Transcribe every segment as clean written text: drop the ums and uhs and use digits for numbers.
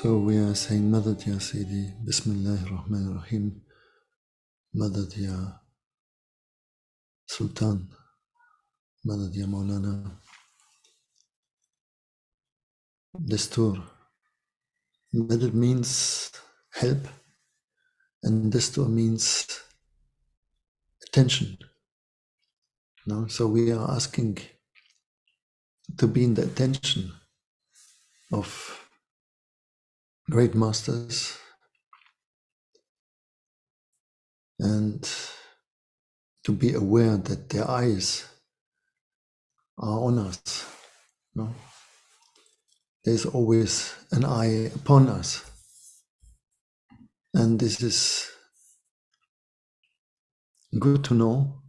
So we are saying Madad Ya Sayyidi, Bismillahir Rahmanir Rahim, Madad Ya Sultan, Madad Ya Maulana, Destur. Madad means help, and Destur means attention. No? So we are asking to be in the attention of great masters and to be aware that their eyes are on us. No? There's always an eye upon us. And this is good to know.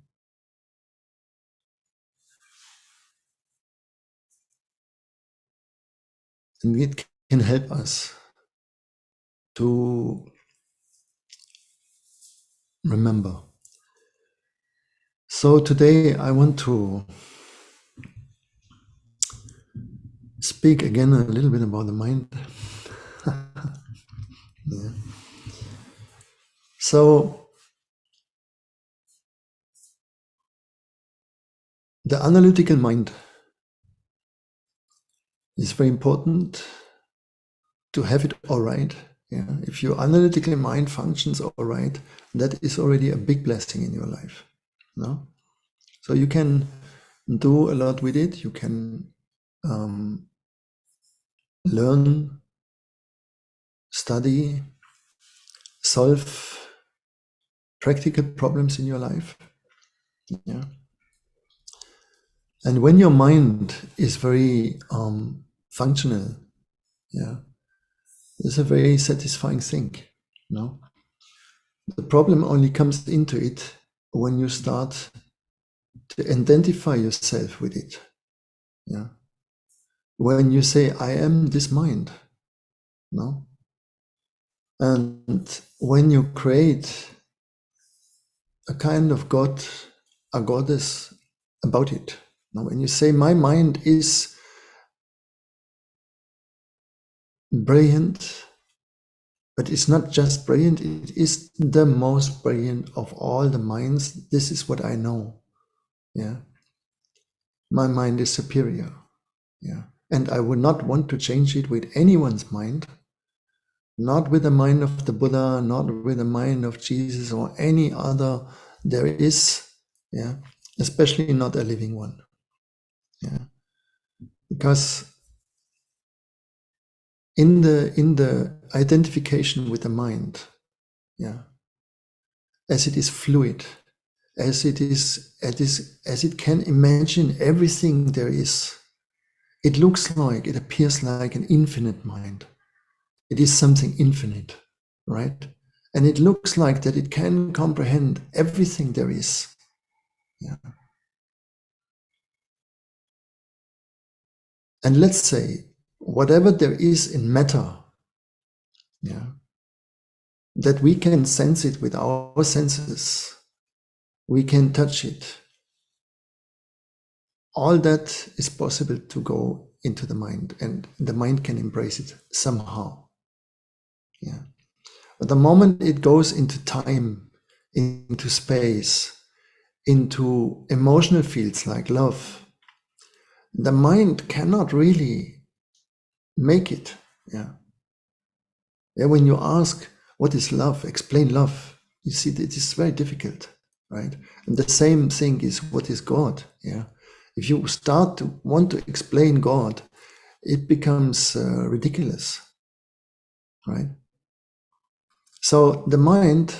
And it can help us to remember. So today I want to speak again a little bit about the mind. Yeah. So the analytical mind is very important to have it all right. Yeah. If your analytical mind functions all right, that is already a big blessing in your life. No? So you can do a lot with it. You can learn, study, solve practical problems in your life. Yeah. And when your mind is very functional, yeah, it's a very satisfying thing. No? The problem only comes into it when you start to identify yourself with it. Yeah. When you say, I am this mind. No? And when you create a kind of God, a goddess about it. Now, when you say, my mind is brilliant, but it's not just brilliant, it is the most brilliant of all the minds. This is what I know. Yeah. My mind is superior. Yeah. And I would not want to change it with anyone's mind, not with the mind of the Buddha, not with the mind of Jesus or any other there is, yeah, especially not a living one. Yeah. Because in the identification with the mind, yeah, as it is fluid, as it can imagine everything there is, it looks like, it appears like an infinite mind. It is something infinite, right? And it looks like that it can comprehend everything there is. Yeah. And let's say, whatever there is in matter, yeah, that we can sense it with our senses, we can touch it. All that is possible to go into the mind, and the mind can embrace it somehow. Yeah. But the moment it goes into time, into space, into emotional fields like love, the mind cannot really make it. Yeah. Yeah. When you ask, what is love? Explain love. You see, it is very difficult, right? And the same thing is, what is God? Yeah. If you start to want to explain God, it becomes ridiculous, right? So the mind,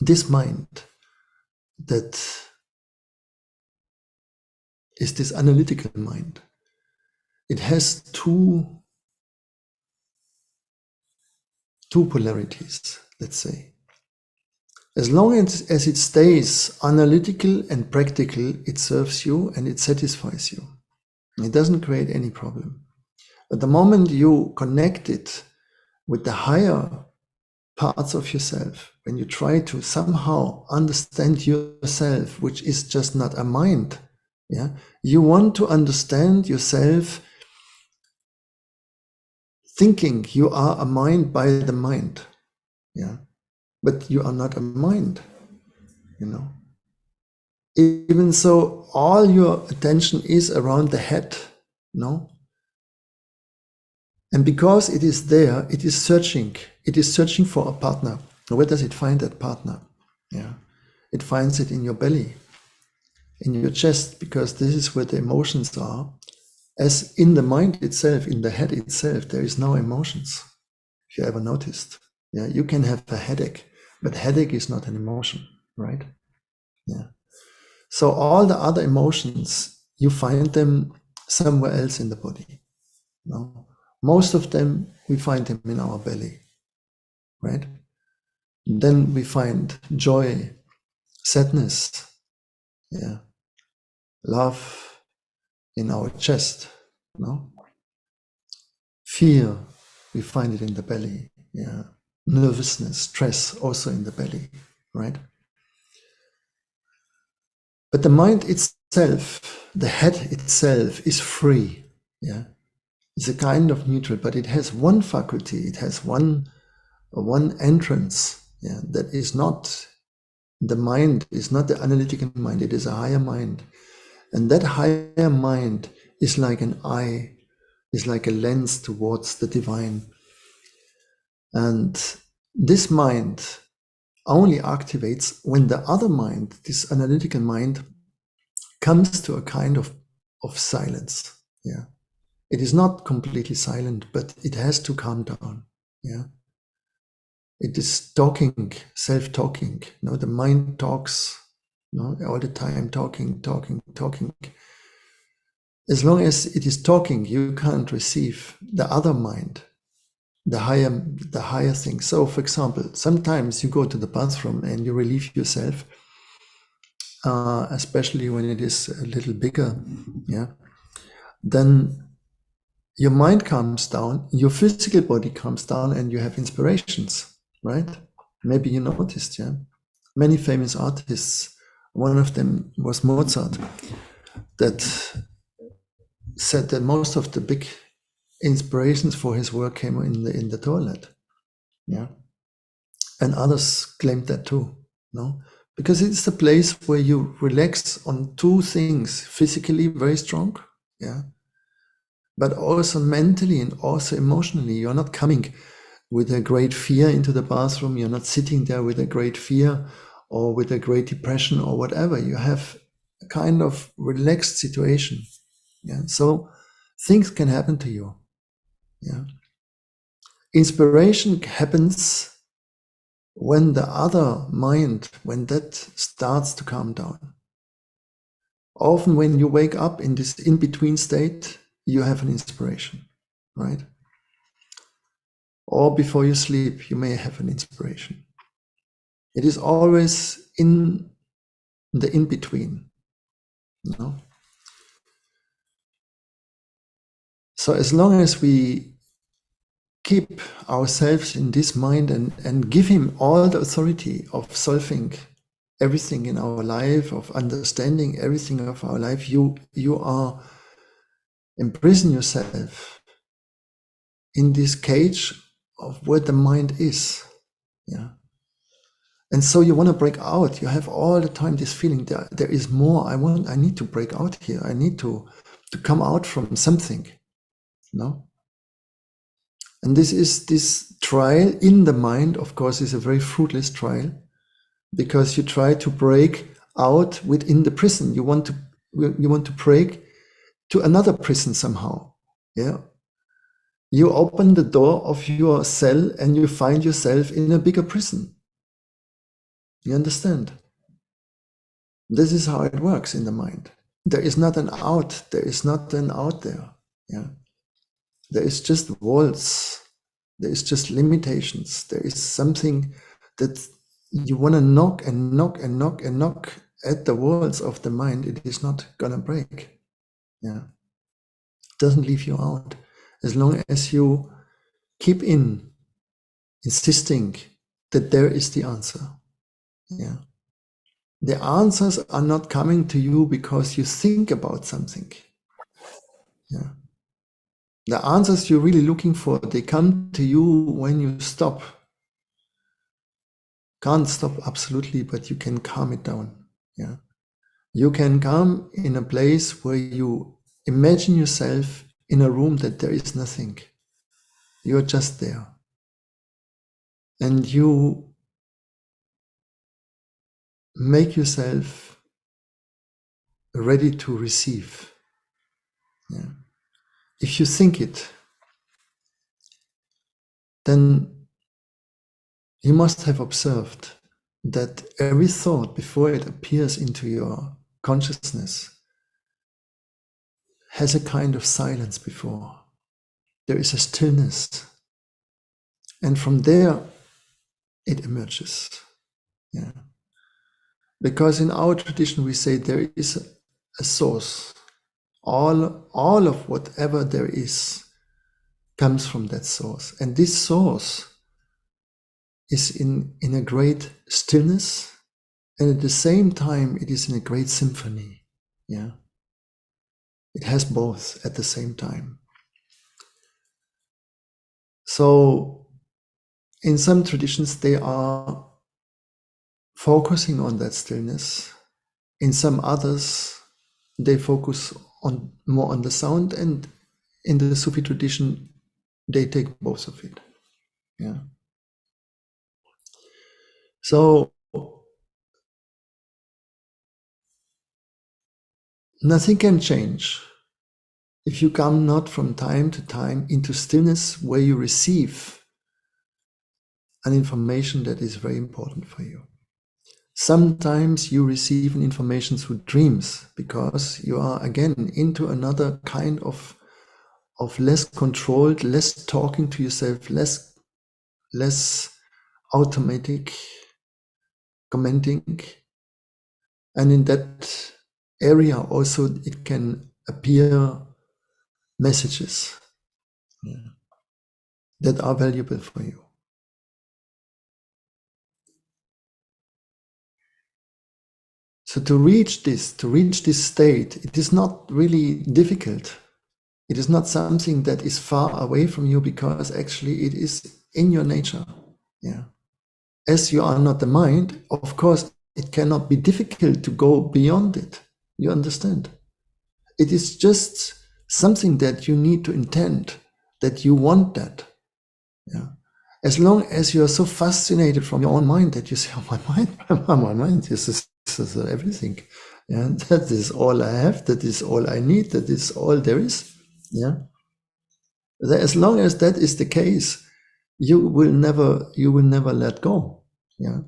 this mind that is this analytical mind, it has two polarities, let's say. As long as it stays analytical and practical, it serves you and it satisfies you. It doesn't create any problem. But the moment you connect it with the higher parts of yourself, when you try to somehow understand yourself, which is just not a mind, yeah, you want to understand yourself thinking you are a mind by the mind. Yeah. But you are not a mind, you know. Even so, all your attention is around the head, no? And because it is there, it is searching for a partner. Where does it find that partner? Yeah. It finds it in your belly, in your chest, because this is where the emotions are. As in the mind itself, in the head itself, there is no emotions. If you ever noticed, yeah, you can have a headache, but headache is not an emotion, right? Yeah. So all the other emotions, you find them somewhere else in the body. No, most of them we find them in our belly, right? Then we find joy, sadness, yeah, love in our chest, no? Fear, we find it in the belly, yeah. Nervousness, stress, also in the belly, right? But the mind itself, the head itself is free, yeah. It's a kind of neutral, but it has one faculty, it has one entrance, yeah, that is not the mind, is not the analytical mind, it is a higher mind. And that higher mind is like an eye, is like a lens towards the divine. And this mind only activates when the other mind, this analytical mind, comes to a kind of silence. Yeah. It is not completely silent, but it has to calm down. Yeah. It is talking, self-talking. You know, the mind talks, you know, all the time, talking. As long as it is talking, you can't receive the other mind, the higher thing. So, for example, sometimes you go to the bathroom and you relieve yourself, especially when it is a little bigger. Yeah, then your mind calms down, your physical body calms down, and you have inspirations. Right? Maybe you noticed, yeah. Many famous artists, one of them was Mozart, that said that most of the big inspirations for his work came in the toilet. Yeah. And others claimed that too, no? Because it's the place where you relax on two things, physically very strong, yeah, but also mentally and also emotionally. You're not coming with a great fear into the bathroom. You're not sitting there with a great fear or with a great depression or whatever. You have a kind of relaxed situation. Yeah. So things can happen to you. Yeah. Inspiration happens when the other mind, when that starts to calm down. Often when you wake up in this in-between state, you have an inspiration, right? Or before you sleep, you may have an inspiration. It is always in the in-between, you know? So as long as we keep ourselves in this mind and give him all the authority of solving everything in our life, of understanding everything of our life, you are imprison yourself in this cage of where the mind is. Yeah. And so you want to break out. You have all the time this feeling that there is more. I need to break out here. I need to come out from something. No? And this trial in the mind, of course, is a very fruitless trial, because you try to break out within the prison. You want to break to another prison somehow. Yeah. You open the door of your cell and you find yourself in a bigger prison. You understand? This is how it works in the mind. There is not an out. There is not an out there. Yeah. There is just walls. There is just limitations. There is something that you want to knock and knock and knock and knock at the walls of the mind. It is not gonna break. Yeah. It doesn't leave you out. As long as you keep insisting that there is the answer. Yeah. The answers are not coming to you because you think about something. Yeah. The answers you're really looking for, they come to you when you stop. Can't stop absolutely, but you can calm it down. Yeah. You can come in a place where you imagine yourself in a room that there is nothing. You're just there. And you make yourself ready to receive. Yeah. If you think it, then you must have observed that every thought before it appears into your consciousness has a kind of silence before. There is a stillness. And from there, it emerges. Yeah. Because in our tradition, we say there is a source. All of whatever there is comes from that source. And this source is in a great stillness, and at the same time, it is in a great symphony. Yeah. It has both at the same time. So in some traditions, they are focusing on that stillness. In some others, they focus on more on the sound, and in the Sufi tradition, they take both of it. Yeah. So nothing can change if you come not from time to time into stillness where you receive an information that is very important for you. Sometimes you receive an information through dreams because you are again into another kind of less controlled, less talking to yourself, less automatic commenting. And in that area also it can appear messages that are valuable for you. So to reach this state, it is not really difficult. It is not something that is far away from you, because actually it is in your nature. Yeah. As you are not the mind, of course, it cannot be difficult to go beyond it. You understand? It is just something that you need to intend, that you want that. Yeah. As long as you are so fascinated from your own mind that you say, oh, my mind, this is everything. Yeah, that is all I have, that is all I need, that is all there is. Yeah. As long as that is the case, you will never let go. Yeah.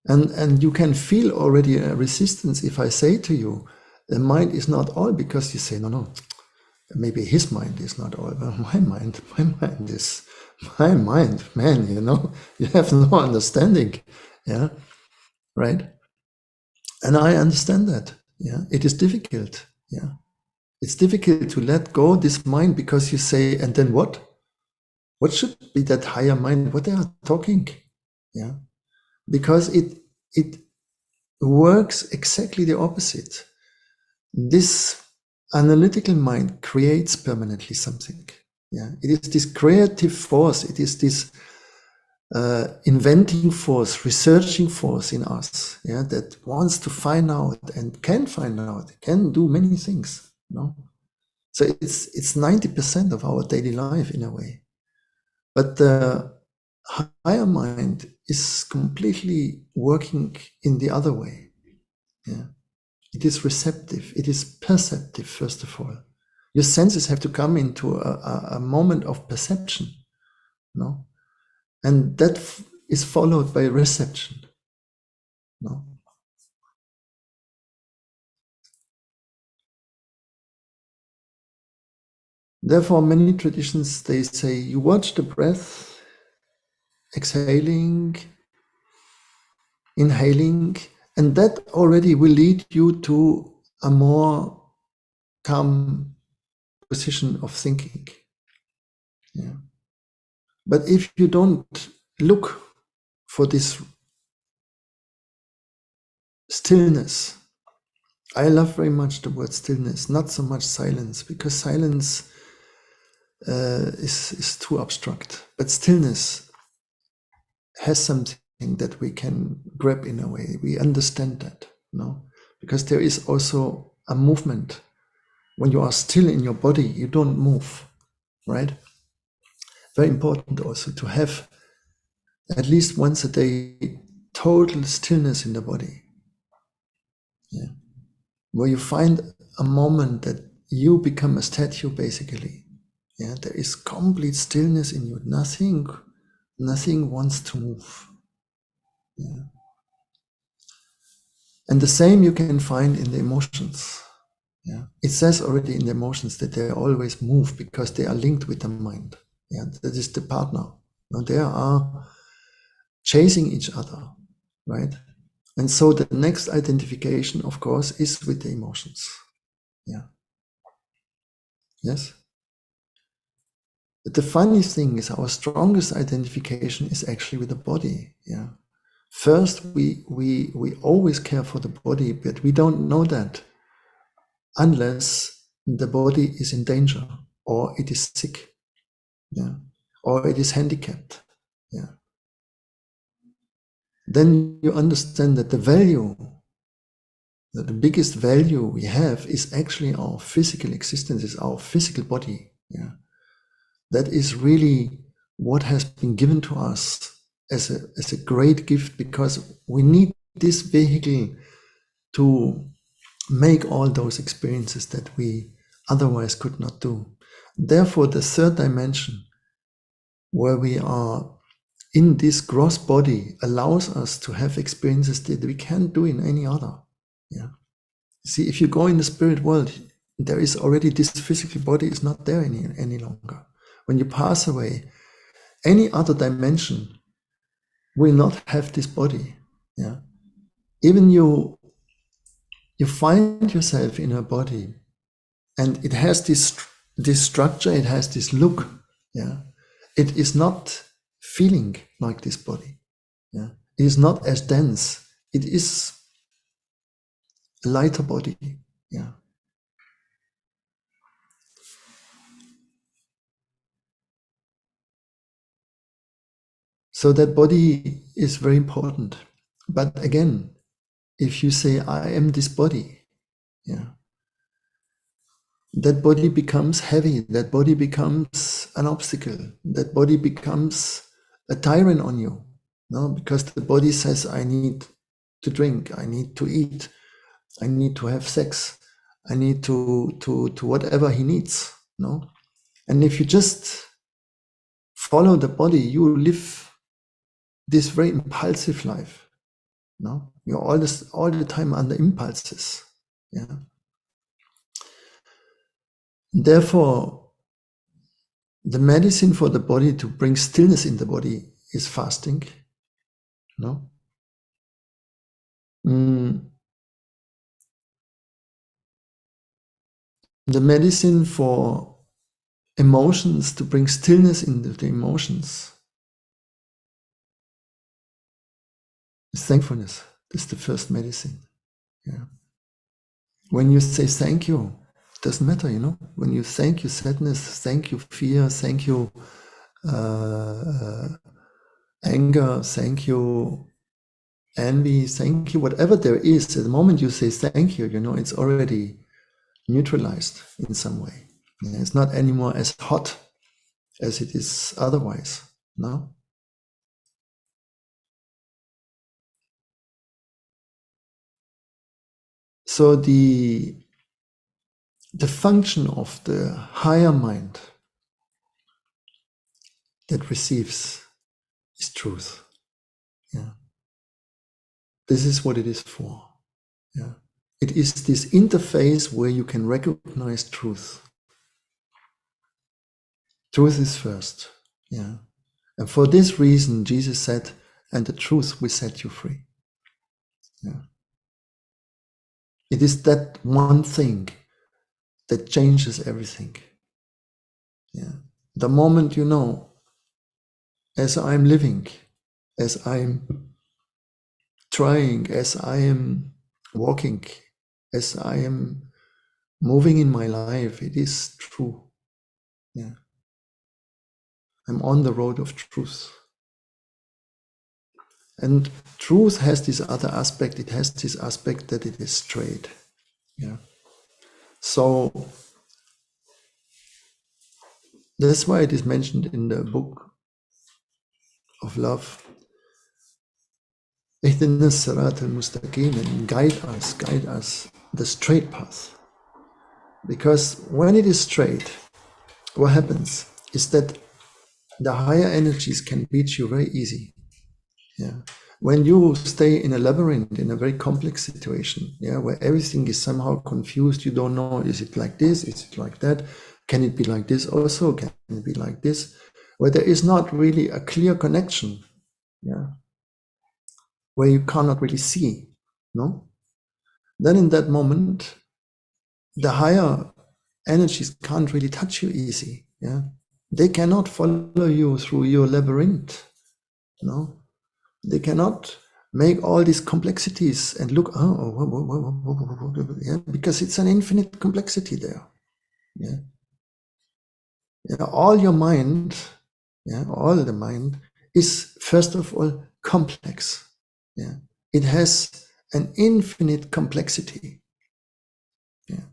And you can feel already a resistance if I say to you, the mind is not all, because you say, no, maybe his mind is not all, but my mind is my mind, man, you have no understanding. Yeah. Right. And I understand that. Yeah. It is difficult. Yeah. It's difficult to let go this mind, because you say, and then what? What should be that higher mind? What they are talking? Yeah. Because it works exactly the opposite. This analytical mind creates permanently something. Yeah. It is this creative force. It is this inventing force, researching force in us. Yeah. That wants to find out and can find out, can do many things. So it's 90% of our daily life in a way. But the higher mind is completely working in the other way. Yeah. It is receptive. It is perceptive, first of all. Your senses have to come into a moment of perception. And that is followed by reception. Therefore, many traditions, they say, you watch the breath, exhaling, inhaling, and that already will lead you to a more calm position of thinking. Yeah. But if you don't look for this stillness, I love very much the word stillness, not so much silence, because silence is too abstract. But stillness has something that we can grab in a way. We understand that, no? Because there is also a movement. When you are still in your body, you don't move, right? Very important also to have at least once a day total stillness in the body. Yeah. Where you find a moment that you become a statue, basically. Yeah, there is complete stillness in you. Nothing wants to move. Yeah. And the same you can find in the emotions. Yeah. It says already in the emotions that they always move because they are linked with the mind. Yeah, that is the partner. Now they are chasing each other, right? And so the next identification, of course, is with the emotions. Yeah. Yes. But the funny thing is our strongest identification is actually with the body. Yeah. First, we always care for the body, but we don't know that unless the body is in danger or it is sick. Yeah. Or it is handicapped. Yeah. Then you understand that the value, that the biggest value we have is actually our physical existence, is our physical body. Yeah. That is really what has been given to us as a great gift, because we need this vehicle to make all those experiences that we otherwise could not do. Therefore, the third dimension, where we are in this gross body, allows us to have experiences that we can't do in any other. Yeah. See, if you go in the spirit world, there is already this physical body is not there any longer. When you pass away, any other dimension will not have this body. Yeah. Even you find yourself in a body, and it has this structure, it has this look. Yeah. It is not feeling like this body. Yeah. It is not as dense. It is a lighter body. Yeah. So that body is very important. But again, if you say, I am this body, yeah, that body becomes heavy, that body becomes an obstacle, that body becomes a tyrant on you. No, because the body says, I need to drink, I need to eat, I need to have sex, I need to whatever he needs. No, and if you just follow the body, you live this very impulsive life. No, you're all the time under impulses. Yeah. Therefore, the medicine for the body to bring stillness in the body is fasting. No. The medicine for emotions to bring stillness into the emotions is thankfulness. This is the first medicine. Yeah. When you say thank you, it doesn't matter, you know. When you thank you sadness, thank you fear, thank you anger, thank you envy, thank you, whatever there is, at the moment you say thank you, you know, it's already neutralized in some way. Yeah, it's not anymore as hot as it is otherwise. No. So the function of the higher mind that receives is truth. Yeah. This is what it is for. Yeah. It is this interface where you can recognize truth. Truth is first. Yeah. And for this reason, Jesus said, and the truth will set you free. Yeah. It is that one thing that changes everything. Yeah. The moment you know, as I'm living, as I'm trying, as I am walking, as I am moving in my life, it is true. Yeah. I'm on the road of truth. And truth has this other aspect. It has this aspect that it is straight. Yeah. So that's why it is mentioned in the book of love. Ihdina Sirat al-Mustaqim, and guide us, the straight path. Because when it is straight, what happens is that the higher energies can reach you very easy. Yeah. When you stay in a labyrinth, in a very complex situation, yeah, where everything is somehow confused, you don't know, is it like this? Is it like that? Can it be like this also? Can it be like this? Where there is not really a clear connection, yeah, where you cannot really see, no? Then in that moment, the higher energies can't really touch you easy, yeah? They cannot follow you through your labyrinth, no? They cannot make all these complexities and look, yeah, because it's an infinite complexity there. Yeah. Yeah, all your mind, yeah, all the mind is first of all complex. Yeah. It has an infinite complexity. Yeah.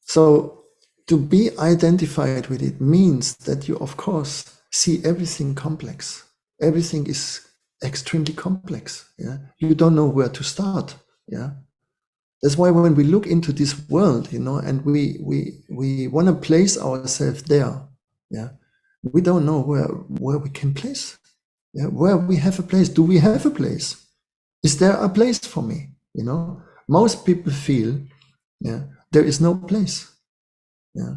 So to be identified with it means that you, of course, see everything complex. Everything is extremely complex. Yeah, you don't know where to start. Yeah, that's why when we look into this world, and we want to place ourselves there. Yeah, we don't know where we can place. Yeah, where we have a place. Do we have a place? Is there a place for me? Most people feel, yeah, there is no place. Yeah,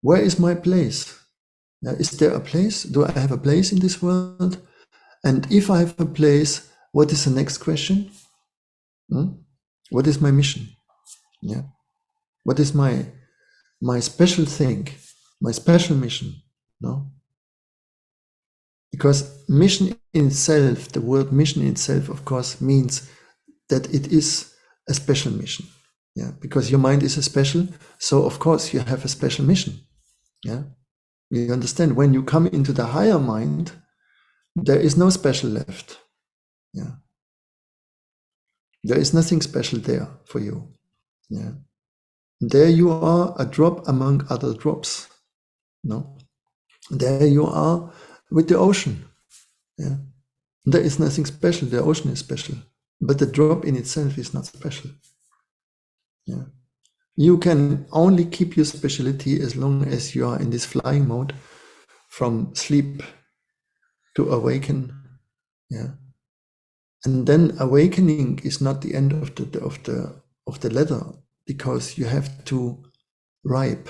where is my place? Yeah, is there a place? Do I have a place in this world? And if I have a place, what is the next question? What is my mission? Yeah. What is my special thing, my special mission? No? Because mission in itself, the word mission in itself, of course, means that it is a special mission. Yeah. Because your mind is a special, so of course you have a special mission. Yeah. You understand, when you come into the higher mind, there is no special left. Yeah. There is nothing special there for you. Yeah. There you are, a drop among other drops. No. There you are with the ocean. Yeah. There is nothing special. The ocean is special. But the drop in itself is not special. Yeah. You can only keep your speciality as long as you are in this flying mode from sleep to awaken. Yeah. And then awakening is not the end of the ladder, because you have to ripe.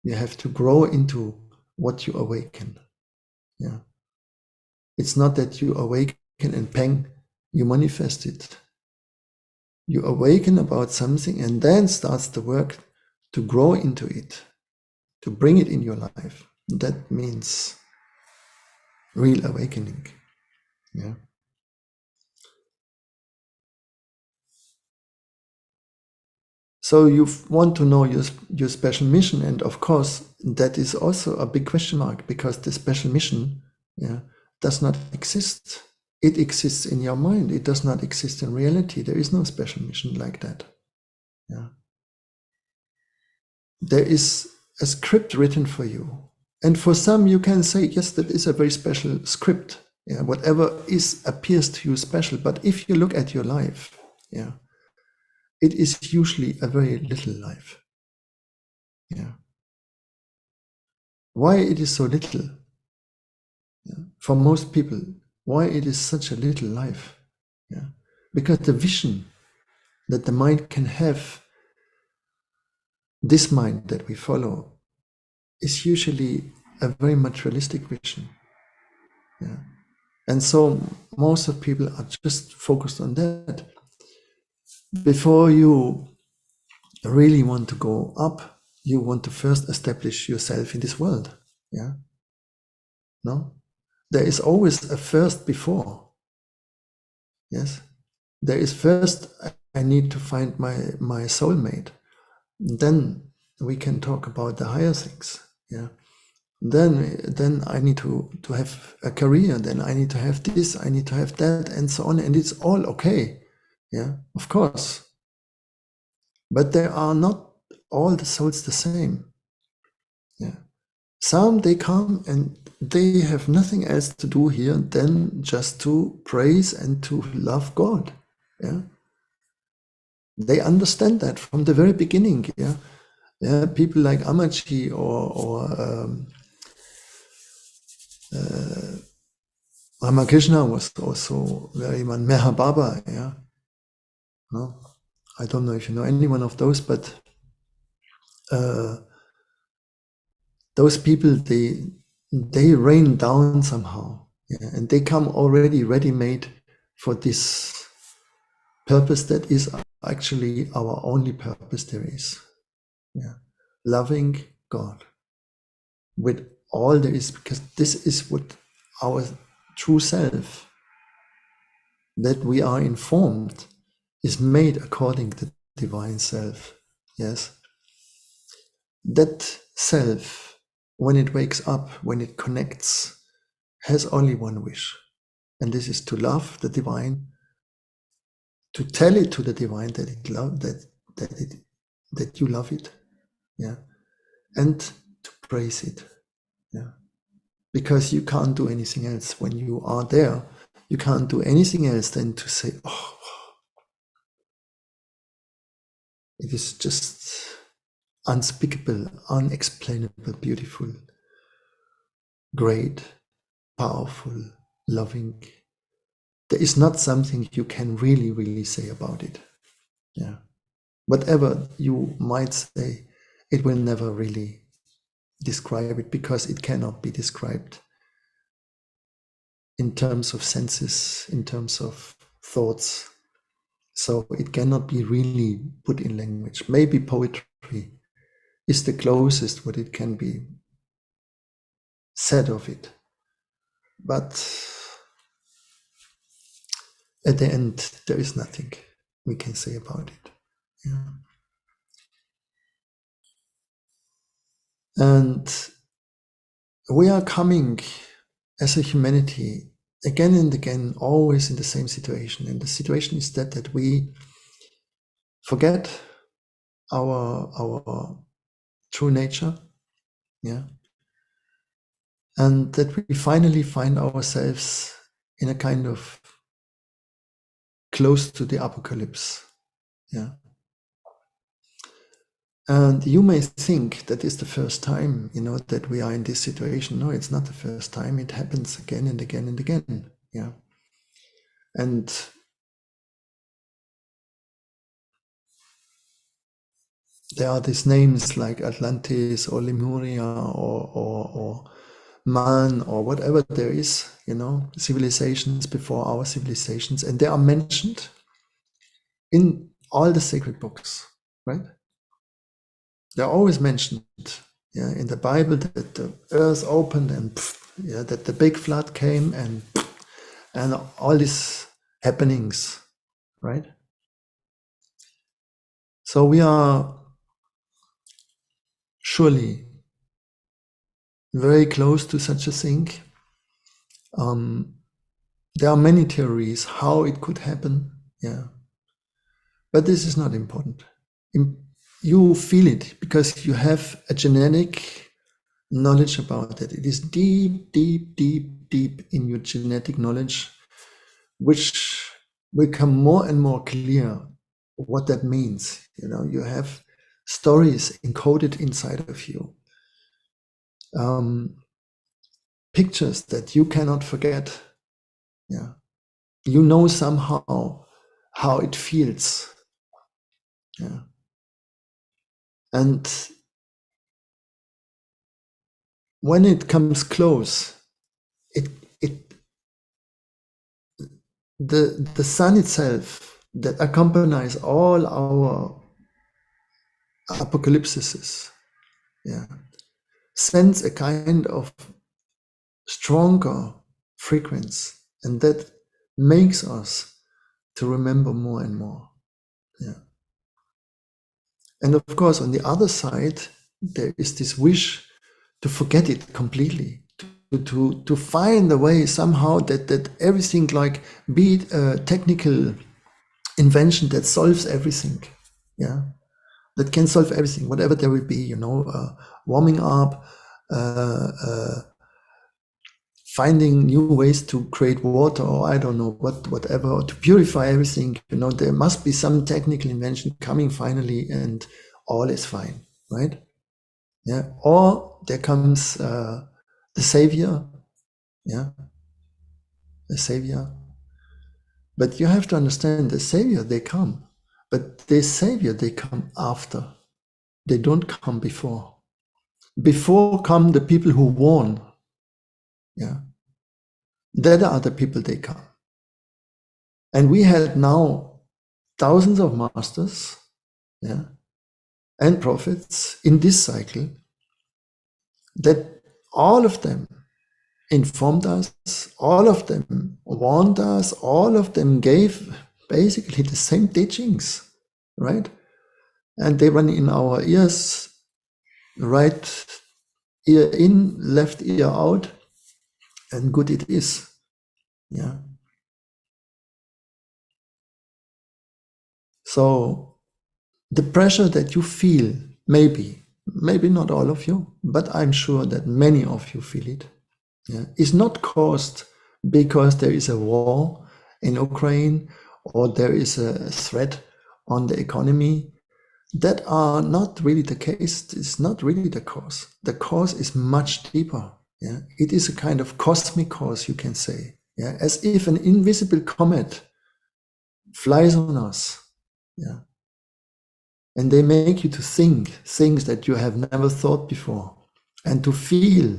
You have to grow into what you awaken. Yeah. It's not that you awaken and bang, you manifest it. You awaken about something and then starts the work to grow into it, to bring it in your life. That means real awakening. Yeah. So you want to know your special mission, and of course that is also a big question mark, because the special mission, yeah, does not exist. It exists in your mind. It does not exist in reality. There is no special mission like that. Yeah. There is a script written for you, and for some you can say, yes, that is a very special script. Yeah, whatever appears to you special. But if you look at your life, yeah, it is usually a very little life. Yeah. Why it is so little? Yeah. For most people, why it is such a little life? Yeah. Because the vision that the mind can have, this mind that we follow, is usually a very materialistic vision. Yeah. And so most of people are just focused on that. Before you really want to go up, you want to first establish yourself in this world. Yeah. No? There is always a first before. Yes. There is first I need to find my soulmate. Then we can talk about the higher things. Yeah. Then I need to have a career. Then I need to have this. I need to have that, and so on. And it's all okay. Yeah, of course. But there are not all the souls the same. Yeah. Some, they come and they have nothing else to do here than just to praise and to love God. Yeah. They understand that from the very beginning. Yeah. Yeah. People like Amachi or Ramakrishna was also very much Meher Baba. Yeah. No? I don't know if you know any one of those, but those people, they rain down somehow, yeah, and they come already ready-made for this purpose that is actually our only purpose there is. Yeah, loving God with all there is, because this is what our true self, that we are informed, is made according to divine self. Yes, that self, when it wakes up, when it connects, has only one wish, and this is to love the divine, to tell it to the divine that it love that you love it, yeah, and to praise it, yeah, because you can't do anything else when you are there. You can't do anything else than to say, oh, it is just unspeakable, unexplainable, beautiful, great, powerful, loving. There is not something you can really say about it. Yeah. Whatever you might say, it will never really describe it, because it cannot be described in terms of senses, in terms of thoughts. So it cannot be really put in language. Maybe poetry is the closest what it can be said of it. But at the end, there is nothing we can say about it. Yeah. And we are coming as a humanity again and again, always in the same situation. And the situation is that we forget our true nature. Yeah. And that we finally find ourselves in a kind of close to the apocalypse. Yeah. And you may think that is the first time, that we are in this situation. No, it's not the first time. It happens again and again and again. Yeah. And there are these names like Atlantis or Lemuria or Man or whatever there is, civilizations before our civilizations. And they are mentioned in all the sacred books, right? They're always mentioned, yeah, in the Bible, that the earth opened and that the big flood came and all these happenings, right? So we are surely very close to such a thing. There are many theories how it could happen, yeah, but this is not important. You feel it because you have a genetic knowledge about it. It is deep in your genetic knowledge, which will become more and more clear what that means. You have stories encoded inside of you, pictures that you cannot forget. Yeah, somehow how it feels. Yeah, and when it comes close, the sun itself that accompanies all our apocalypses, yeah, sends a kind of stronger frequency, and that makes us to remember more and more. Yeah. And of course, on the other side, there is this wish to forget it completely, to find a way somehow that everything, like, be it a technical invention that solves everything, yeah, that can solve everything, whatever there will be, you know, warming up, finding new ways to create water, or I don't know whatever, or to purify everything. You know, there must be some technical invention coming finally, and all is fine, right? Yeah. Or there comes the savior, yeah, the savior. But you have to understand, the savior, they come, but the savior, they come after. They don't come before. Before come the people who warn, yeah. That are the people they come. And we had now thousands of masters, yeah, and prophets in this cycle, that all of them informed us, all of them warned us, all of them gave basically the same teachings, right? And they run in our ears, right ear in, left ear out, and good it is, yeah. So the pressure that you feel, maybe not all of you, but I'm sure that many of you feel it, yeah, is not caused because there is a war in Ukraine or there is a threat on the economy. That are not really the case. It's not really the cause. The cause is much deeper. Yeah, it is a kind of cosmic cause, you can say. Yeah, as if an invisible comet flies on us. Yeah, and they make you to think things that you have never thought before, and to feel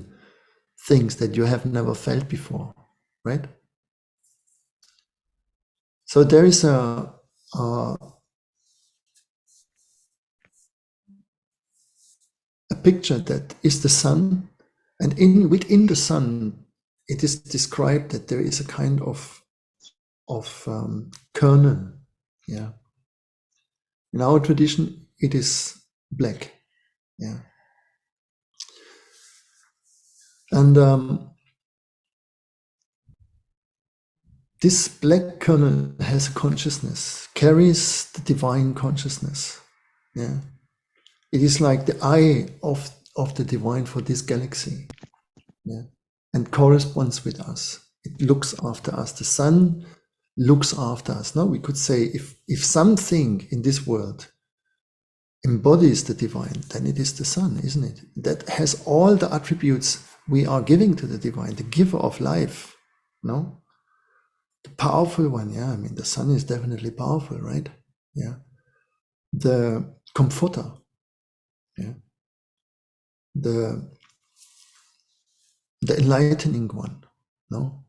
things that you have never felt before, right? So there is a picture that is the sun, and within the sun, it is described that there is a kind of kernel. Yeah. In our tradition, it is black. Yeah. And this black kernel has a consciousness, carries the divine consciousness. Yeah. It is like the eye of the divine for this galaxy. Yeah. And corresponds with us. It looks after us. The sun looks after us. Now we could say, if something in this world embodies the divine, then it is the sun, isn't it? That has all the attributes we are giving to the divine, the giver of life, no? The powerful one, yeah. I mean, the sun is definitely powerful, right? Yeah. The comforter, yeah. The enlightening one, no?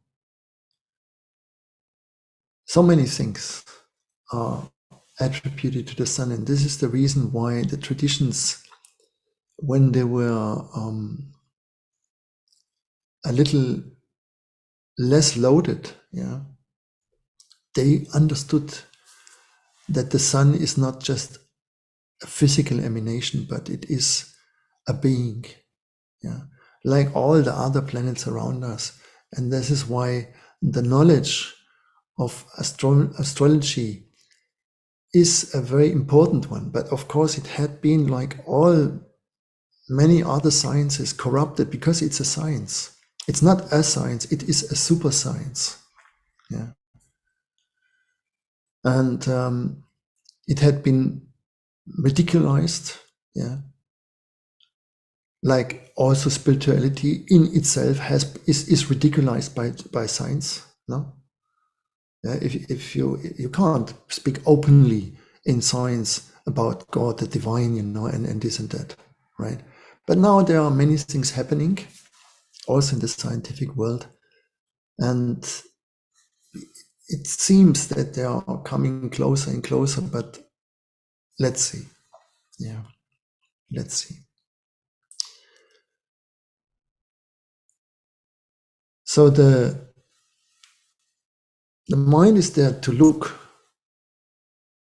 So many things are attributed to the sun, and this is the reason why the traditions, when they were a little less loaded, yeah, they understood that the sun is not just a physical emanation, but it is a being, yeah, like all the other planets around us. And this is why the knowledge of astrology is a very important one. But of course, it had been, like all many other sciences, corrupted, because it's a science. It's not a science, it is a super science. Yeah. And it had been ridiculized, yeah. Like also spirituality in itself is ridiculized by science, no? Yeah, if you can't speak openly in science about God, the divine, you know, and this and that, right? But now there are many things happening, also in the scientific world, and it seems that they are coming closer and closer. But let's see, yeah, let's see. So the mind is there to look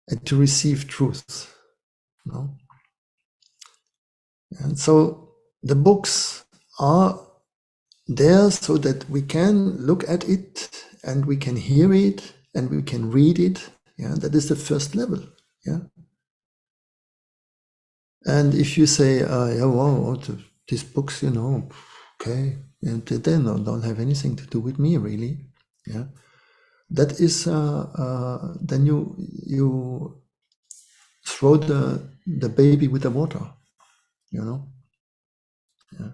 and to receive truth. No? And so the books are there so that we can look at it and we can hear it and we can read it. Yeah, that is the first level. Yeah. And if you say, yeah, well, these books, you know, okay, and they don't have anything to do with me, really. Yeah, that is then you throw the baby with the water. You know, yeah,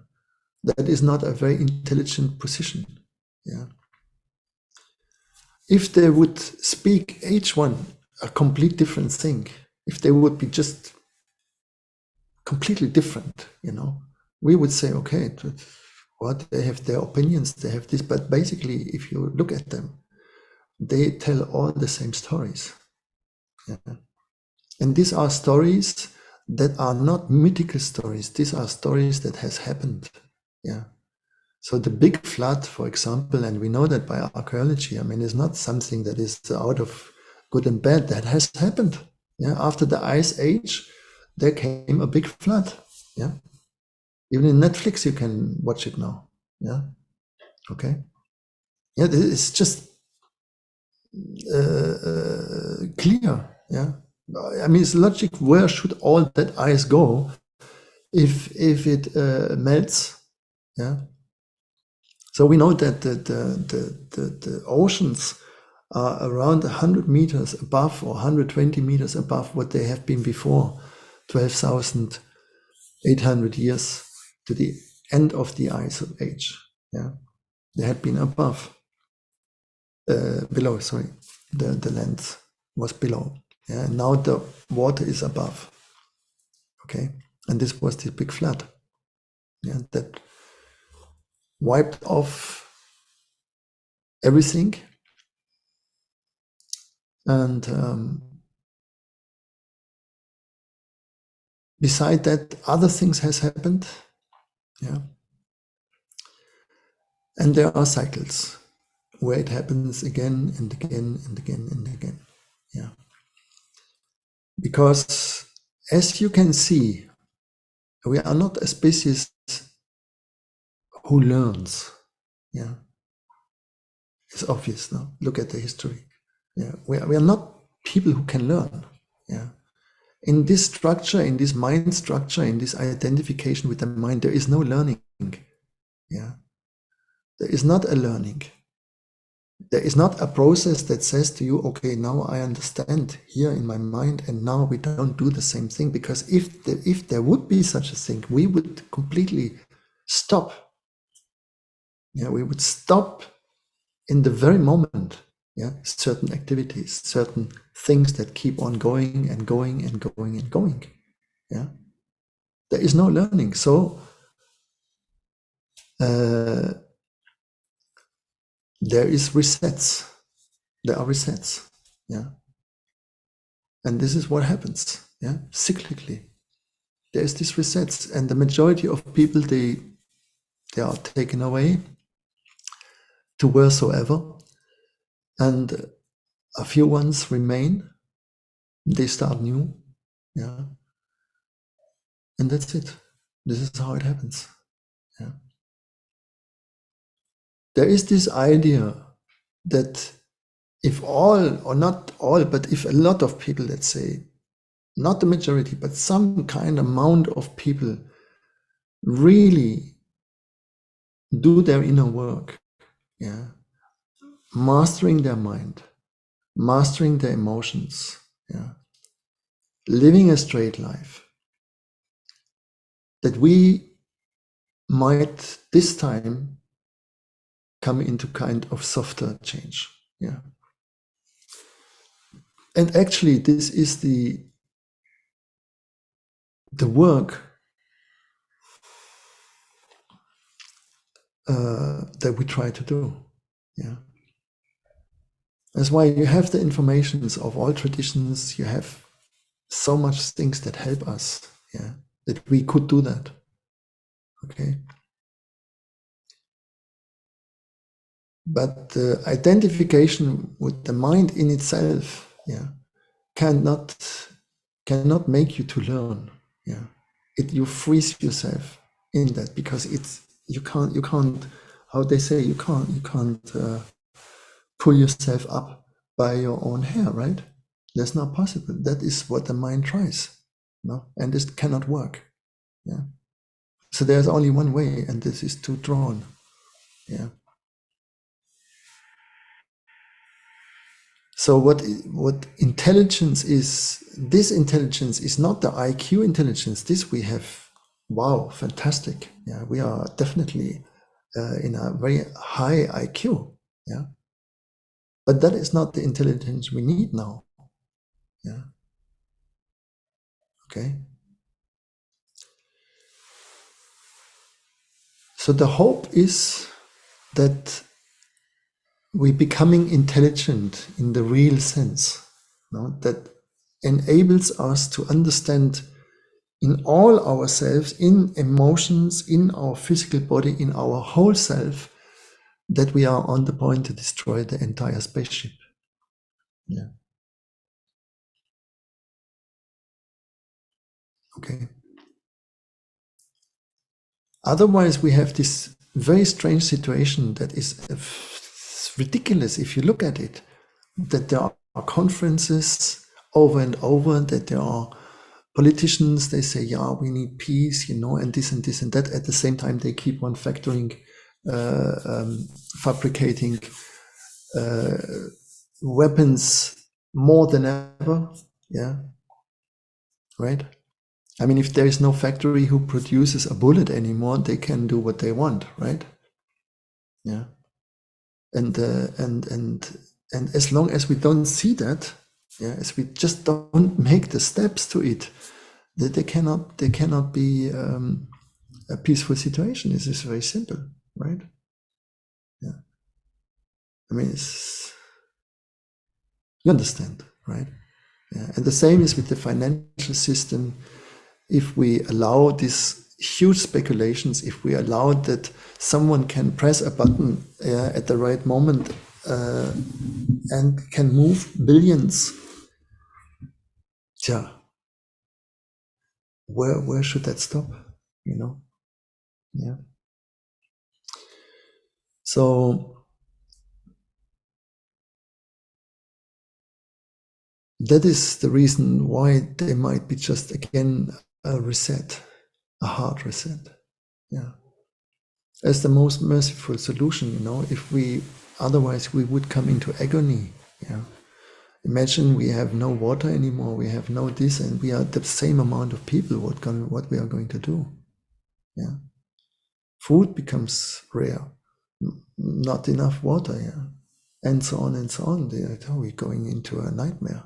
that is not a very intelligent position. Yeah, if they would speak each one a complete different thing, if they would be just completely different, you know, we would say, okay, what, they have their opinions, they have this, but basically, if you look at them, they tell all the same stories. Yeah. And these are stories that are not mythical stories. These are stories that has happened. Yeah. So the big flood, for example, and we know that by archaeology, I mean, it's not something that is out of good and bad. That has happened. Yeah. After the Ice Age, there came a big flood. Yeah. Even in Netflix, you can watch it now. Yeah. Okay. Yeah. It's just clear. Yeah. I mean, it's logic. Where should all that ice go if it melts? Yeah. So we know that the oceans are around 100 meters above or 120 meters above what they have been before 12,800 years to the end of the Ice Age. Yeah, they had been above, below. Sorry, the land was below. Yeah, and now the water is above. Okay, and this was the big flood. Yeah, that wiped off everything, and beside that, other things has happened. Yeah, and there are cycles where it happens again and again and again and again. Yeah, because as you can see, we are not a species who learns. Yeah, it's obvious now. Look at the history. Yeah, we are not people who can learn. Yeah, in this structure, in this mind structure, in this identification with the mind, there is no learning. Yeah, there is not a learning. There is not a process that says to you, okay, now I understand here in my mind, and now we don't do the same thing. Because if there would be such a thing, we would completely stop. Yeah, we would stop in the very moment. Yeah, certain activities, certain things that keep on going and going and going and going. Yeah, there is no learning. So there is resets. There are resets. Yeah, and this is what happens. Yeah, cyclically. There's this resets, and the majority of people they are taken away to wheresoever, and a few ones remain. They start new. Yeah, and that's it. This is how it happens. Yeah. There is this idea that if all, or not all, but if a lot of people, let's say, not the majority, but some kind amount of people really do their inner work, yeah, mastering their mind, mastering their emotions, yeah, living a straight life, that we might this time come into kind of softer change. Yeah. And actually, this is the work that we try to do. Yeah. That's why you have the informations of all traditions. You have so much things that help us. Yeah, that we could do that. Okay. But the identification with the mind in itself, yeah, cannot make you to learn. Yeah, you freeze yourself in that, because you can't how they say, you can't pull yourself up by your own hair, right? That's not possible. That is what the mind tries, no, and this cannot work. Yeah, so there's only one way, and this is to drawn. Yeah. So what intelligence is, this intelligence is not the IQ intelligence. This we have, wow, fantastic. Yeah, we are definitely in a very high IQ. Yeah, but that is not the intelligence we need now. Yeah. Okay. So the hope is that we're becoming intelligent in the real sense, no? That enables us to understand in all ourselves, in emotions, in our physical body, in our whole self, that we are on the point to destroy the entire spaceship. Yeah. Okay. Otherwise, we have this very strange situation that is ridiculous if you look at it, that there are conferences over and over, that there are politicians, they say, yeah, we need peace, you know, and this and this and that. At the same time, they keep on fabricating weapons more than ever. Yeah. Right. I mean, if there is no factory who produces a bullet anymore, they can do what they want, right? Yeah. And as long as we don't see that, yeah, as we just don't make the steps to it, that they cannot be a peaceful situation. This is very simple, right? Yeah. I mean, you understand, right? Yeah. And the same is with the financial system. If we allow these huge speculations, if we allow that someone can press a button at the right moment and can move billions, yeah, where should that stop? You know? Yeah. So that is the reason why there might be just again a reset, a hard reset. Yeah. As the most merciful solution, you know, if otherwise we would come into agony. Yeah. Imagine we have no water anymore, we have no this, and we are the same amount of people. What we are going to do? Yeah. Food becomes rare, not enough water, yeah, and so on and so on. We're going into a nightmare,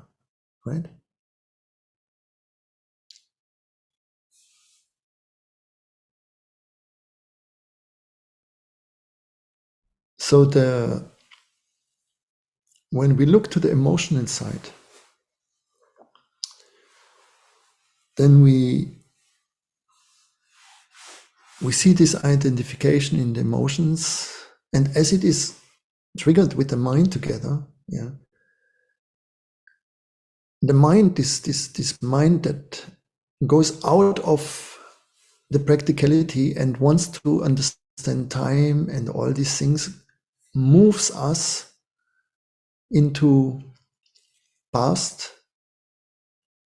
right? So when we look to the emotional side, then we see this identification in the emotions, and as it is triggered with the mind together, yeah, the mind, this mind that goes out of the practicality and wants to understand time and all these things, moves us into past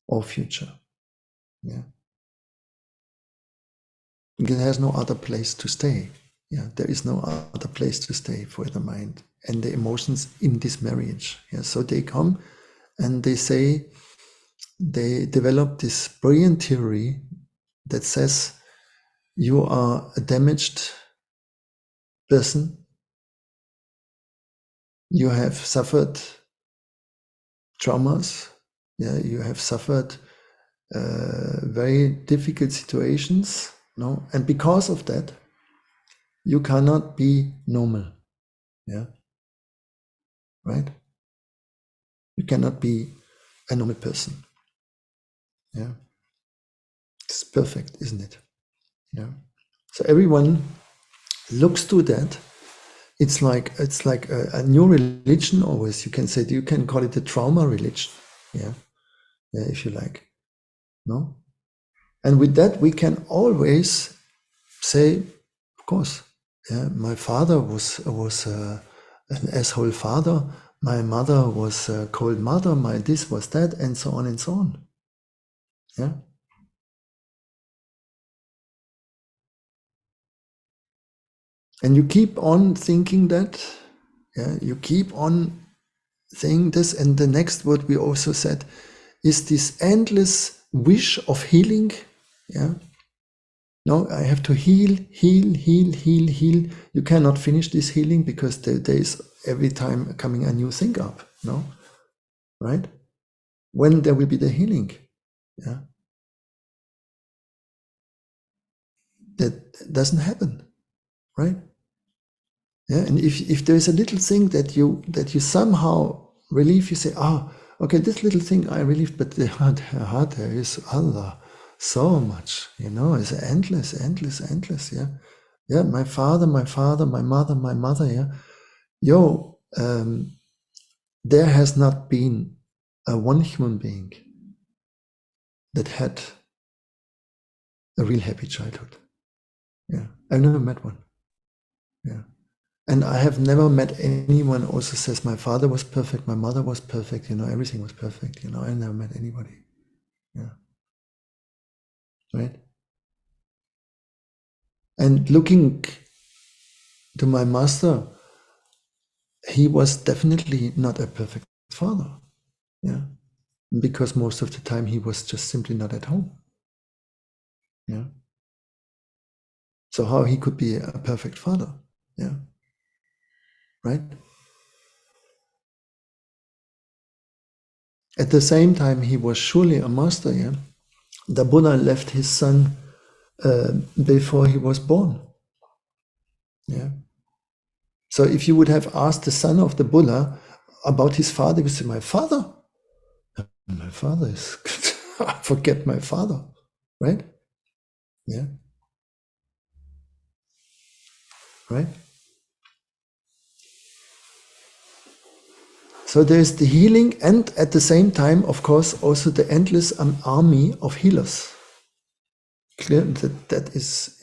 or future. Yeah. It has no other place to stay. Yeah, there is no other place to stay for the mind and the emotions in this marriage. Yeah, so they come and they say, they develop this brilliant theory that says you are a damaged person. You have suffered traumas. Yeah, you have suffered very difficult situations. No, and because of that, you cannot be normal. Yeah, right. You cannot be a normal person. Yeah, it's perfect, isn't it? Yeah. So everyone looks to that. It's like a new religion always. You can say, you can call it a trauma religion. Yeah. if you like. No? And with that, we can always say, of course, my father was an asshole father, my mother was a cold mother, my this was that, and so on and so on. Yeah. And you keep on thinking that, you keep on saying this, and the next word we also said is this endless wish of healing. Yeah. No, I have to heal. You cannot finish this healing because there is every time coming a new thing up. No, right? When there will be the healing? Yeah, that doesn't happen, right? Yeah, and if there is a little thing that you somehow relieve, you say, okay, this little thing I relieved, but the heart there is Allah, so much, it's endless. Yeah. Yeah, my father, my mother, yeah. There has not been a one human being that had a real happy childhood. Yeah, I've never met one. Yeah, and I have never met anyone also says my father was perfect, my mother was perfect, everything was perfect. I never met anybody. Yeah, right. And looking to my master, he was definitely not a perfect father. Yeah, because most of the time he was just simply not at home. Yeah. So how he could be a perfect father? Yeah. Right. At the same time, he was surely a master. Yeah. The Buddha left his son before he was born. Yeah. So if you would have asked the son of the Buddha about his father, he would say, "My father, my father is I forget my father." Right? Yeah. Right. So there's the healing, and at the same time, of course, also the endless army of healers. Clear that is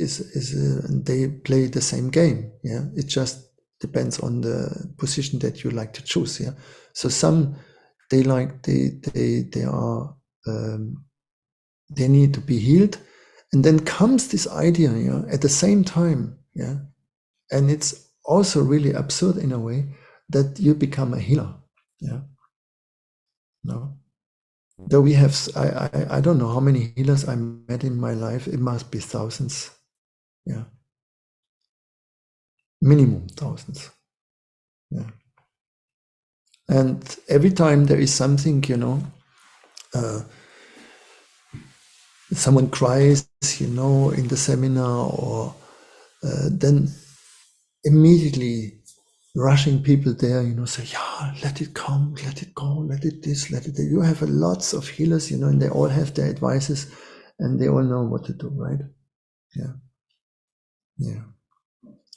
they play the same game. Yeah, it just depends on the position that you like to choose. Yeah, so some they are they need to be healed, and then comes this idea. Yeah, at the same time. Yeah, and it's also really absurd in a way that you become a healer. Yeah, no. Though we have, I don't know how many healers I met in my life. It must be thousands. Yeah. Minimum thousands. Yeah. And every time there is something, someone cries, in the seminar, or then immediately rushing people there, say, yeah, let it come, let it go, let it this, let it that. You have lots of healers, and they all have their advices and they all know what to do, right? Yeah. Yeah.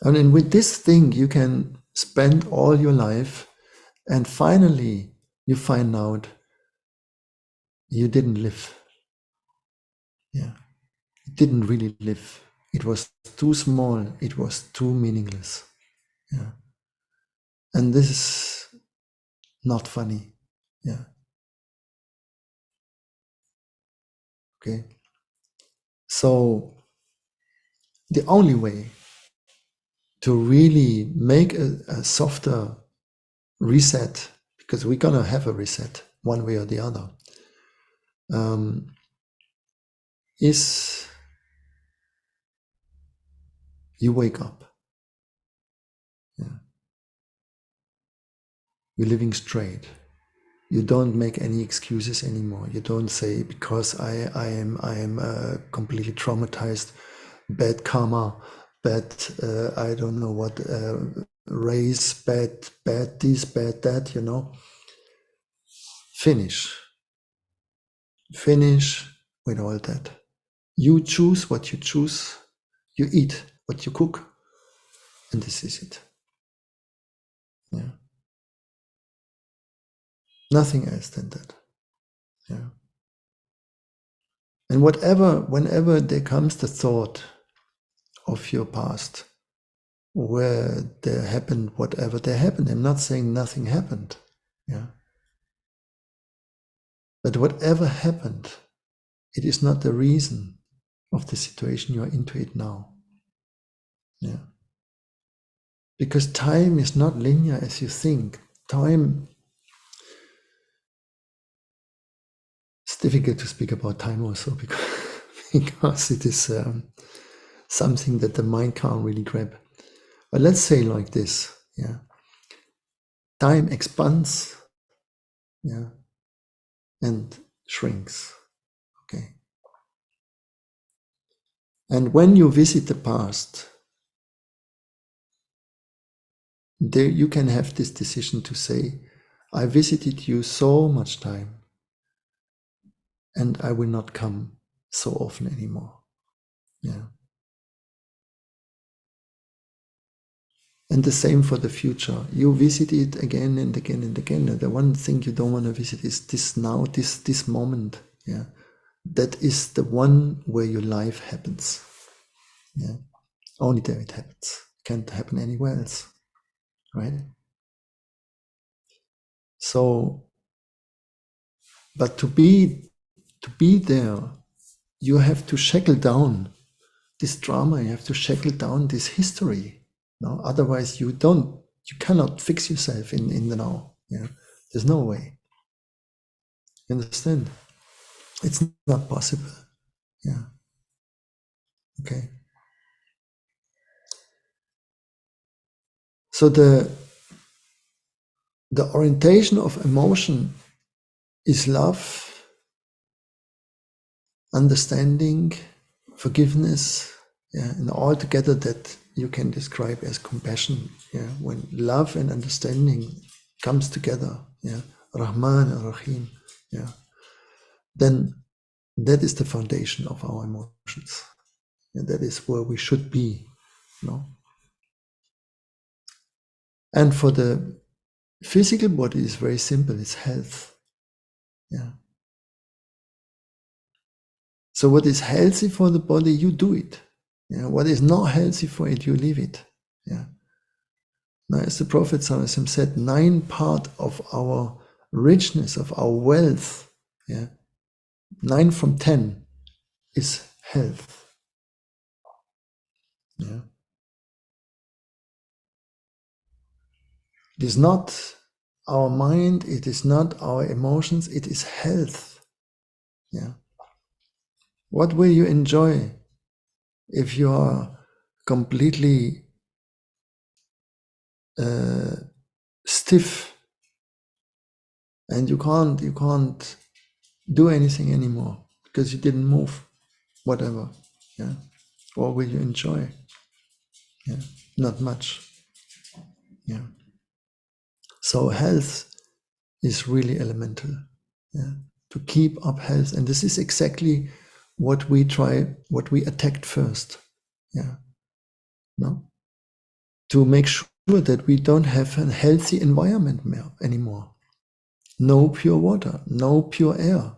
And then with this thing, you can spend all your life, and finally you find out you didn't live. Yeah. It didn't really live. It was too small. It was too meaningless. Yeah. And this is not funny. Yeah. Okay. So the only way to really make a softer reset, because we're going to have a reset one way or the other, is you wake up. Yeah. You're living straight. You don't make any excuses anymore. You don't say, because I am completely traumatized, bad karma, bad I don't know what, race, bad this, bad that. Finish with all that. You choose what you choose. You eat what you cook, and this is it. Yeah. Nothing else than that. Yeah. And whenever there comes the thought of your past, where there happened whatever there happened, I'm not saying nothing happened, yeah. But whatever happened, it is not the reason of the situation you are into it now, yeah. Because time is not linear as you think. Time, it's difficult to speak about time also because it is something that the mind can't really grab. But let's say like this, yeah. Time expands, yeah, and shrinks, okay. And when you visit the past, there you can have this decision to say, I visited you so much time, and I will not come so often anymore, yeah. And the same for the future. You visit it again and again and again. And the one thing you don't want to visit is this now, this moment. Yeah, that is the one where your life happens. Yeah, only there it happens. Can't happen anywhere else, right? So, but to be there, you have to shackle down this drama. You have to shackle down this history. No, otherwise you cannot fix yourself in the now. Yeah, there's no way. You understand? It's not possible. Yeah. Okay. So the orientation of emotion is love, understanding, forgiveness, yeah, and all together that you can describe as compassion. Yeah, when love and understanding comes together, yeah, Rahman and Rahim, yeah, then that is the foundation of our emotions. And that is where we should be, no? And for the physical body is very simple, it's health. Yeah. So what is healthy for the body, you do it. Yeah. What is not healthy for it, you leave it. Yeah. Now, as the Prophet ﷺ said, 9 part of our richness, of our wealth, yeah, 9 from 10 is health. Yeah. It is not our mind, it is not our emotions, it is health. Yeah. What will you enjoy if you are completely stiff and you can't do anything anymore because you didn't move, whatever? Yeah. What will you enjoy? Yeah. Not much. Yeah. So health is really elemental. Yeah. To keep up health. And this is exactly what we attacked first. Yeah. No? To make sure that we don't have a healthy environment anymore. No pure water, no pure air,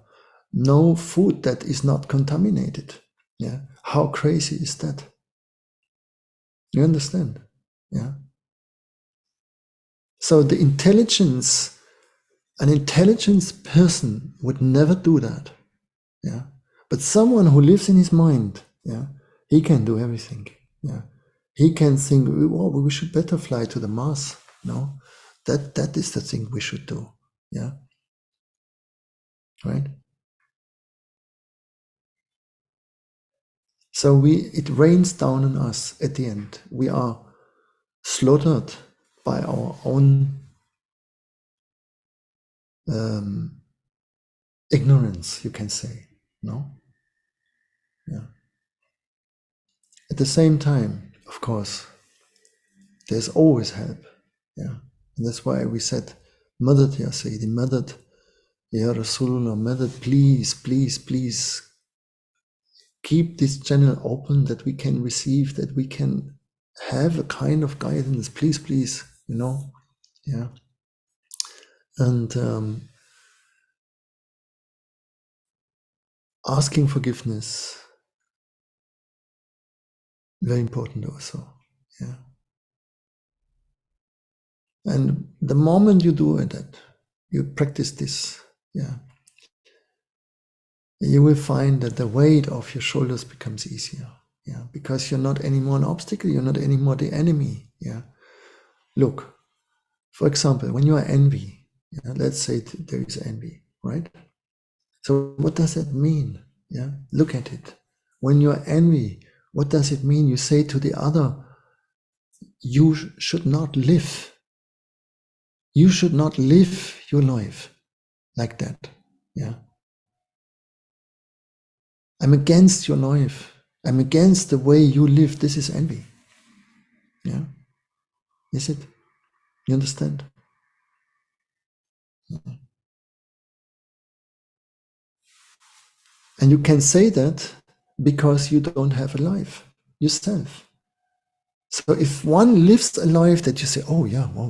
no food that is not contaminated. Yeah. How crazy is that? You understand? Yeah. So the intelligence, an intelligent person would never do that. Yeah. But someone who lives in his mind, yeah, he can do everything. Yeah. He can think, oh, we should better fly to the Mars. No, that is the thing we should do. Yeah. Right. So it rains down on us at the end. We are slaughtered by our own ignorance, you can say. No? Yeah. At the same time, of course, there's always help. Yeah. And that's why we said, Madad ya Sayyidi, Madad ya Rasulullah, Madad, please, please, please keep this channel open that we can receive, that we can have a kind of guidance. Please, please, you know? Yeah. And asking forgiveness, very important also. Yeah. And the moment you do that, you practice this, yeah, you will find that the weight of your shoulders becomes easier. Yeah, because you're not anymore an obstacle, you're not anymore the enemy. Yeah. Look, for example, when you are envy, yeah, let's say there is envy, right? So what does that mean? Yeah, look at it. When you are envy, what does it mean? You say to the other, you should not live. You should not live your life like that. Yeah. I'm against your life. I'm against the way you live. This is envy. Yeah. Is it? You understand? Yeah. And you can say that because you don't have a life yourself. So if one lives a life that you say, oh yeah, wow,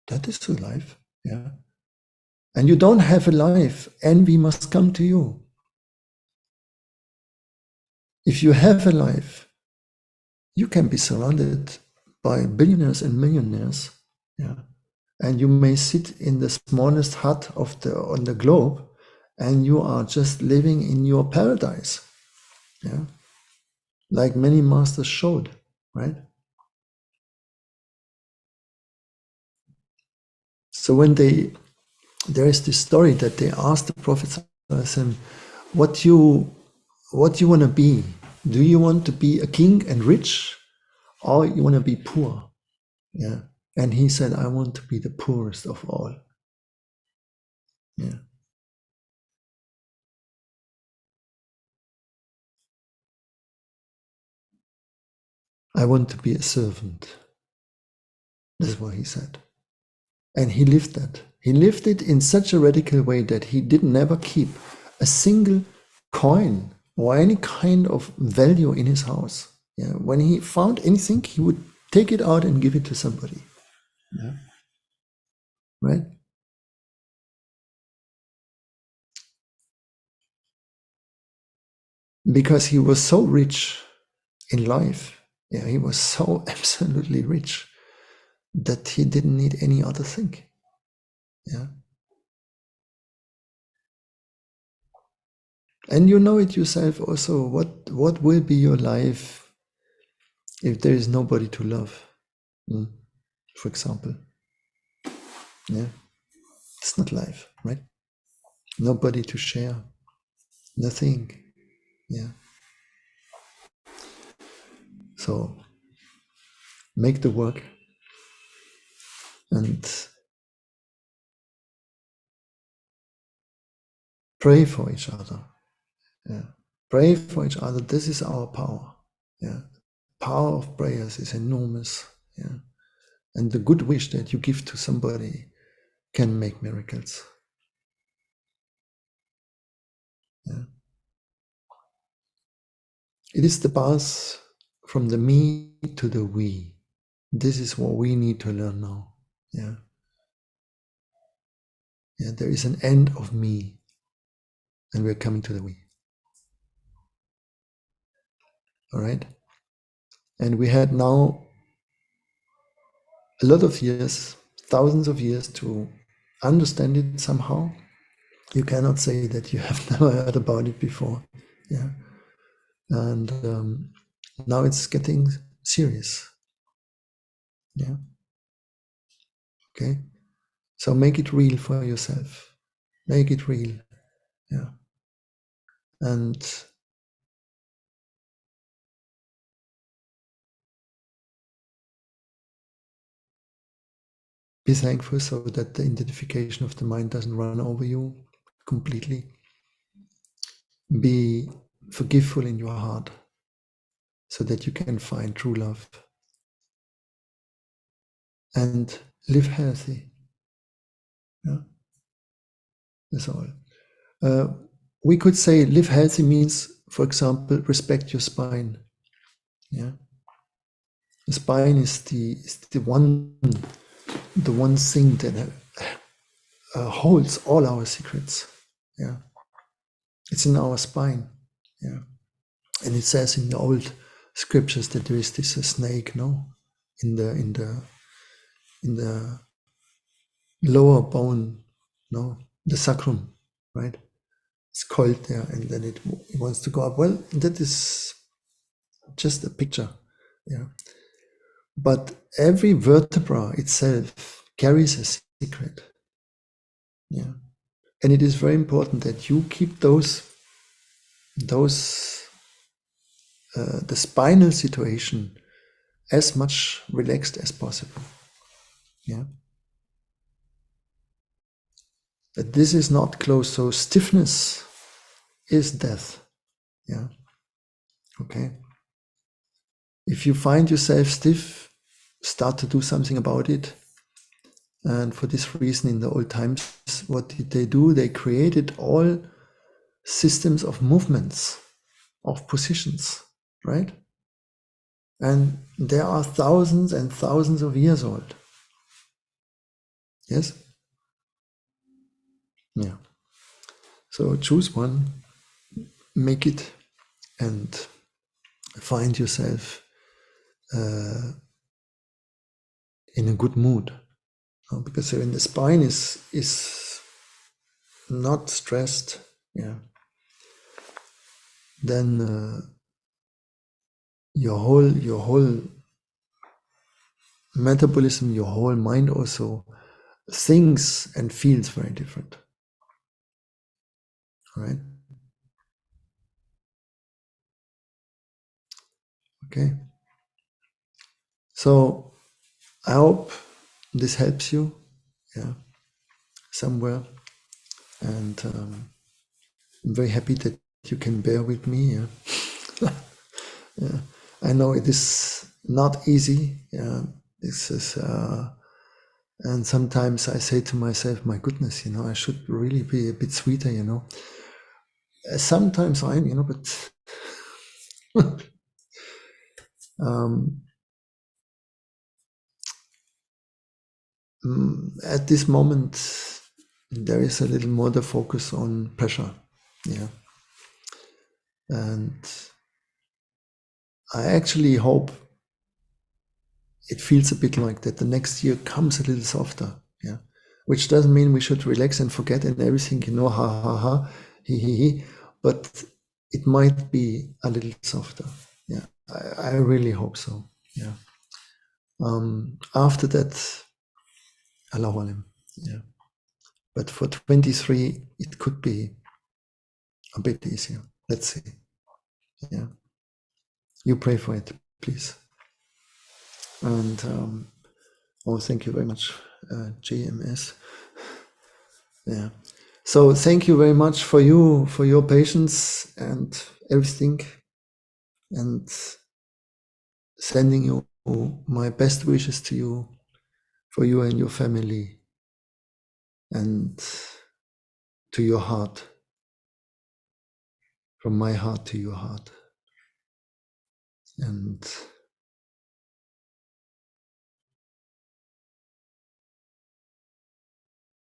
that is a life. Yeah. And you don't have a life, envy must come to you. If you have a life, you can be surrounded by billionaires and millionaires. Yeah. And you may sit in the smallest hut on the globe, and you are just living in your paradise. Yeah. Like many masters showed, right? So when there is this story that they asked the Prophet, what you want to be? Do you want to be a king and rich, or you want to be poor? Yeah. And he said, I want to be the poorest of all. Yeah. I want to be a servant. That's what he said. And he lived that. He lived it in such a radical way that he did never keep a single coin or any kind of value in his house. Yeah. When he found anything, he would take it out and give it to somebody. Yeah. Right? Because he was so rich in life. Yeah, he was so absolutely rich that he didn't need any other thing. Yeah. And you know it yourself also, what will be your life if there is nobody to love? For example. Yeah. It's not life, right? Nobody to share. Nothing. Yeah. So make the work and pray for each other. Yeah. Pray for each other. This is our power. Yeah. Power of prayers is enormous. Yeah. And the good wish that you give to somebody can make miracles. Yeah. It is the path from the me to the we. This is what we need to learn now. Yeah. Yeah. There is an end of me, and we're coming to the we. All right. And we had now a lot of years, thousands of years to understand it somehow. You cannot say that you have never heard about it before. Yeah. And now it's getting serious. Yeah. Okay. So make it real for yourself. Make it real. Yeah. And be thankful so that the identification of the mind doesn't run over you completely. Be forgiveful in your heart so that you can find true love. And live healthy. Yeah. That's all. We could say live healthy means, for example, respect your spine. Yeah. The spine is the one thing that holds all our secrets. Yeah. It's in our spine. Yeah. And it says in the old scriptures that there is this snake, no, in the lower bone, no, the sacrum, right? It's coiled there, and then it wants to go up. Well, that is just a picture, yeah. But every vertebra itself carries a secret, yeah. And it is very important that you keep the spinal situation as much relaxed as possible, yeah. That this is not close. So stiffness is death, yeah. Okay. If you find yourself stiff, start to do something about it. And for this reason, in the old times, what did they do? They created all systems of movements, of positions, right? And they are thousands and thousands of years old. Yes? Yeah. So choose one, make it, and find yourself in a good mood. Because when the spine is not stressed, yeah, then your whole metabolism, your whole mind also thinks and feels very different. All right? Okay. So I hope this helps you, yeah, somewhere. And I'm very happy that you can bear with me. Yeah. Yeah. I know it is not easy. Yeah. This is, and sometimes I say to myself, my goodness, I should really be a bit sweeter, Sometimes I am, but at this moment, there is a little more the focus on pressure. Yeah. And I actually hope it feels a bit like that the next year comes a little softer. Yeah. Which doesn't mean we should relax and forget and everything, ha, ha, ha, he. But it might be a little softer. Yeah. I really hope so. Yeah. After that, Allahu Alam. Yeah. But for 23, it could be a bit easier. Let's see. Yeah. You pray for it, please. And thank you very much, JMS. Yeah. So thank you very much for your patience and everything, and sending you my best wishes to you, for you and your family, and to your heart, from my heart to your heart. And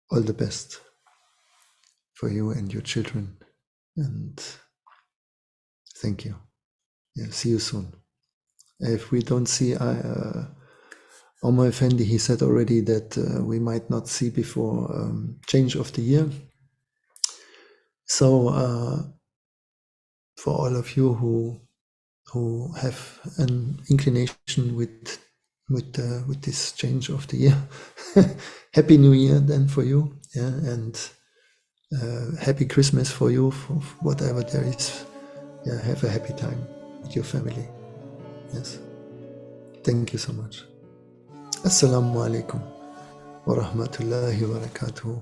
all the best for you and your children. And thank you. Yeah, see you soon. If we don't see Omar Effendi, he said already that we might not see before change of the year. So for all of you who have an inclination with this change of the year, Happy New Year then for you, yeah, and Happy Christmas for you, for whatever there is. Yeah, have a happy time with your family. Yes. Thank you so much. Assalamu alaikum wa rahmatullahi wa barakatuh.